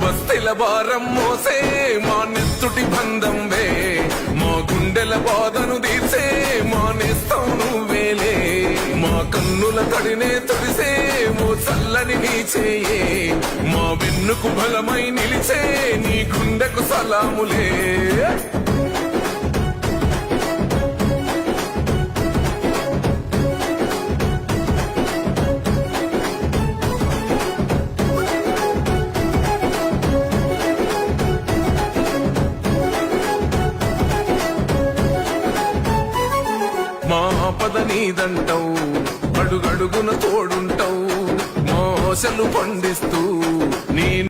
బస్తీల భారం మోసే మా నెత్తుటి బంధం వే, మా గుండెల బాధను తీర్చే మా నేస్తం నువ్వేలే, మా కన్నుల తడినే తొడిసే ఓ చల్లని నీ చేయే, మా వెన్నుకు బలమై నిలిచే నీ గుండెకు సలాములే. మా ఆపద నీదంటావు, అడుగడుగున తోడుంటావు, మా ఆశలు పండిస్తూ నీ